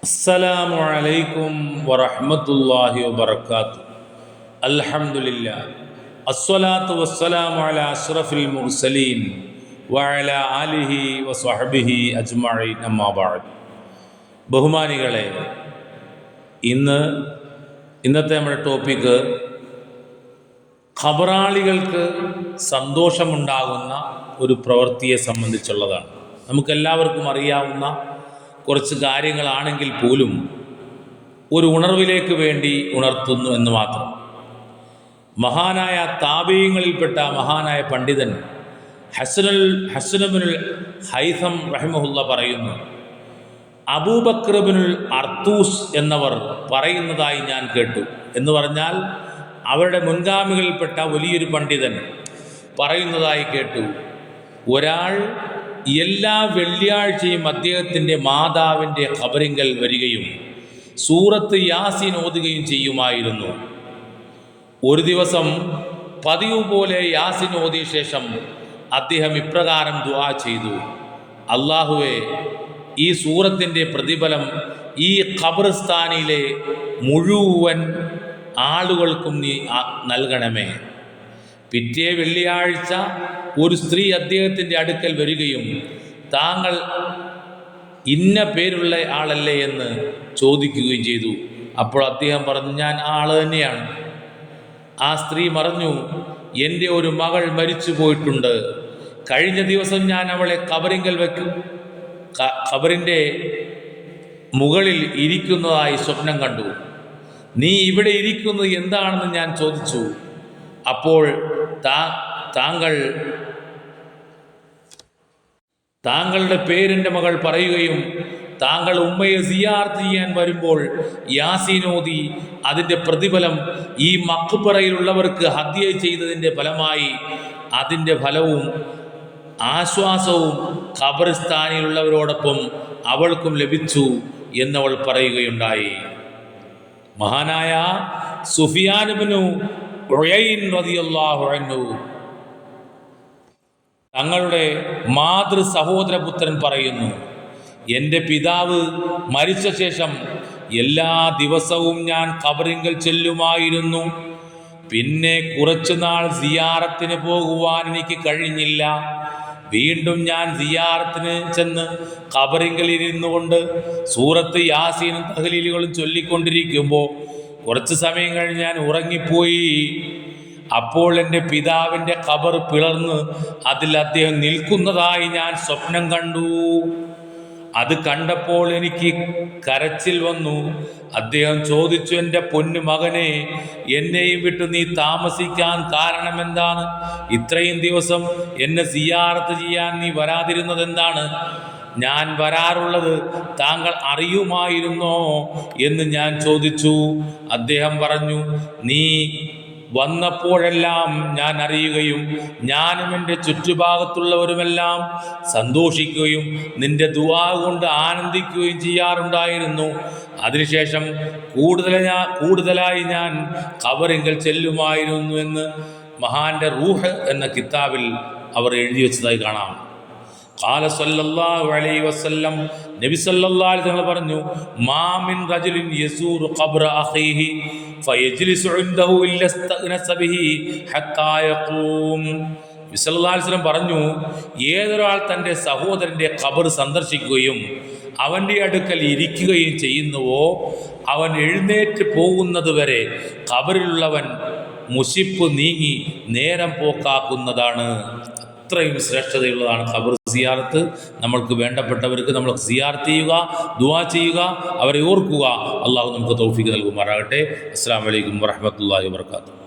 അസ്സലാമു അലൈക്കും വറഹ്മത്തുള്ളാഹി വബറകാതുഹു. അൽഹംദുലില്ലാഹ് അസ്സലാത്തു വസ്സലാമു അലാ അഷ്റഫിൽ മുർസലീൻ വഅലാ ആലിഹി വസ്വഹ്ബിഹി അജ്മഈൻ. അമ്മാ ബഅദ്. ബഹുമാനികളെ, ഇന്നത്തെ നമ്മുടെ ടോപ്പിക്ക് ഖബറാളികൾക്ക് സന്തോഷമുണ്ടാകുന്ന ഒരു പ്രവൃത്തിയെ സംബന്ധിച്ചുള്ളതാണ്. നമുക്കെല്ലാവർക്കും അറിയാവുന്ന കുറച്ച് കാര്യങ്ങളാണെങ്കിൽ പോലും ഒരു ഉണർവിലേക്ക് വേണ്ടി ഉണർത്തുന്നു എന്ന് മാത്രം. മഹാനായ താബീങ്ങളിൽപ്പെട്ട മഹാനായ പണ്ഡിതൻ ഹസ്നുൽ ഹൈസം റഹിമഹുല്ല പറയുന്നു, അബൂബക്കർ ഇബ്നുൽ അർത്തൂസ് എന്നവർ പറയുന്നതായി ഞാൻ കേട്ടു. എന്ന് പറഞ്ഞാൽ അവരുടെ മുൻഗാമികളിൽപ്പെട്ട വലിയൊരു പണ്ഡിതൻ പറയുന്നതായി കേട്ടു. ഒരാൾ എല്ലാ വെള്ളിയാഴ്ചയും അദ്ദേഹത്തിൻ്റെ മാതാവിൻ്റെ ഖബറിങ്കൽ വരികയും സൂറത്ത് യാസീൻ ഓതുകയും ചെയ്യുമായിരുന്നു. ഒരു ദിവസം പതിവ് പോലെ യാസീൻ ഓതിയ ശേഷം അദ്ദേഹം ഇപ്രകാരം ദുആ ചെയ്തു: അല്ലാഹുവേ, ഈ സൂറത്തിൻ്റെ പ്രതിഫലം ഈ ഖബർസ്ഥാനിലെ മുഴുവൻ ആളുകൾക്കും നീ നൽകണമേ. പിറ്റേ വെള്ളിയാഴ്ച ഒരു സ്ത്രീ അദ്ദേഹത്തിൻ്റെ അടുക്കൽ വരികയും താങ്കൾ ഇന്ന പേരുള്ള ആളല്ലേ എന്ന് ചോദിക്കുകയും ചെയ്തു. അപ്പോൾ അദ്ദേഹം പറഞ്ഞു, ഞാൻ ആ ആൾ തന്നെയാണ്. ആ സ്ത്രീ പറഞ്ഞു, എൻ്റെ ഒരു മകൾ മരിച്ചു പോയിട്ടുണ്ട്. കഴിഞ്ഞ ദിവസം ഞാൻ അവളെ ഖബറിൻ്റെ മുകളിൽ ഇരിക്കുന്നതായി സ്വപ്നം കണ്ടു. നീ ഇവിടെ ഇരിക്കുന്നത് എന്താണെന്ന് ഞാൻ ചോദിച്ചു. അപ്പോൾ താങ്കളുടെ പേരെൻ്റെ മകൾ പറയുകയും താങ്കൾ ഉമ്മയെ സിയാറത്ത് ചെയ്യാൻ വരുമ്പോൾ യാസീൻ ഓതി അതിൻ്റെ പ്രതിഫലം ഈ മഖ്ബറയിലുള്ളവർക്ക് ഹദിയ ചെയ്തതിൻ്റെ ഫലമായി അതിൻ്റെ ഫലവും ആശ്വാസവും ഖബർസ്ഥാനിലുള്ളവരോടൊപ്പം അവൾക്കും ലഭിച്ചു എന്നവൾ പറയുകയുണ്ടായി. മഹാനായ സുഫിയാൻ ഇബ്നു ഉയൈൻ റളിയല്ലാഹു അൻഹു തങ്ങളുടെ മാതൃ സഹോദരപുത്രൻ പറയുന്നു, എൻ്റെ പിതാവ് മരിച്ച ശേഷം എല്ലാ ദിവസവും ഞാൻ ഖബറിങ്കൽ ചെല്ലുമായിരുന്നു. പിന്നെ കുറച്ചുനാൾ സിയാറത്തിന് പോകുവാൻ എനിക്ക് കഴിഞ്ഞില്ല. വീണ്ടും ഞാൻ സിയാറത്തിന് ചെന്ന് ഖബറിങ്കൽ ഇരുന്നു കൊണ്ട് സൂറത്ത് യാസീനും തഹ്ലീലുകളും ചൊല്ലിക്കൊണ്ടിരിക്കുമ്പോൾ കുറച്ച് സമയം കഴിഞ്ഞ് ഞാൻ ഉറങ്ങിപ്പോയി. അപ്പോൾ എൻ്റെ പിതാവിൻ്റെ ഖബർ പിളർന്ന് അതിൽ അദ്ദേഹം നിൽക്കുന്നതായി ഞാൻ സ്വപ്നം കണ്ടു. അത് കണ്ടപ്പോൾ എനിക്ക് കരച്ചിൽ വന്നു. അദ്ദേഹം ചോദിച്ചു, എൻ്റെ പൊന്നു മകനെ, എന്നെയും വിട്ട് നീ താമസിക്കാൻ കാരണം എന്താണ്? ഇത്രയും ദിവസം എന്നെ സിയാറത്ത് ചെയ്യാൻ നീ വരാതിരുന്നത് എന്താണ്? ഞാൻ വരാറുള്ളത് താങ്കൾ അറിയുമായിരുന്നോ എന്ന് ഞാൻ ചോദിച്ചു. അദ്ദേഹം പറഞ്ഞു, നീ വന്നപ്പോഴെല്ലാം ഞാൻ അറിയുകയും ഞാനും എൻ്റെ ചുറ്റുഭാഗത്തുള്ളവരുമെല്ലാം സന്തോഷിക്കുകയും നിന്റെ ദുആ കൊണ്ട് ആനന്ദിക്കുകയും ചെയ്യാറുണ്ടായിരുന്നു. അതിനുശേഷം കൂടുതലായി ഞാൻ ഖബറിങ്കൽ ചെല്ലുമായിരുന്നു എന്ന് മഹാന്റെ റൂഹ് എന്ന കിതാബിൽ അവർ എഴുതി വെച്ചതായി കാണാം. ഖാല സല്ലല്ലാഹു അലൈഹി വസല്ലം, നബി സല്ലല്ലാഹു അലൈഹി വസല്ലം പറഞ്ഞു, മാ മിൻ റജുലിൻ യസൂറു ഖബ്റ അഖീഹി ഫയജ്ലിസു ഇൻദഹു ഇല്ലാ ഇസ്തഗ്നസ ബിഹി ഹത്താ യഖൂം. നബി സല്ലല്ലാഹു അലൈഹി വസല്ലം പറഞ്ഞു, ഏതൊരാൾ തൻ്റെ സഹോദരൻ്റെ ഖബർ സന്ദർശിക്കുകയും അവൻ്റെ അടുക്കൽ ഇരിക്കുകയും ചെയ്യുന്നുവോ അവൻ എഴുന്നേറ്റ് പോകുന്നത് വരെ ഖബറിലുള്ളവൻ മുശിപ്പ് നീങ്ങി നേരം പോക്കാക്കുന്നതാണ്. അത്രയും ശ്രേഷ്ഠതയുള്ളതാണ് ഖബർ സിയാറത്ത്. നമ്മൾക്ക് വേണ്ടപ്പെട്ടവർക്ക് നമ്മൾ സിയാറത്ത് ചെയ്യുക, ദുആ ചെയ്യുക, അവരെ ഓർക്കുക. അള്ളാഹു നമുക്ക് തൗഫീഖ് നൽകുമാറാകട്ടെ. അസ്സലാമു അലൈക്കും വറഹ്മത്തുള്ളാഹി വബറകാതുഹു.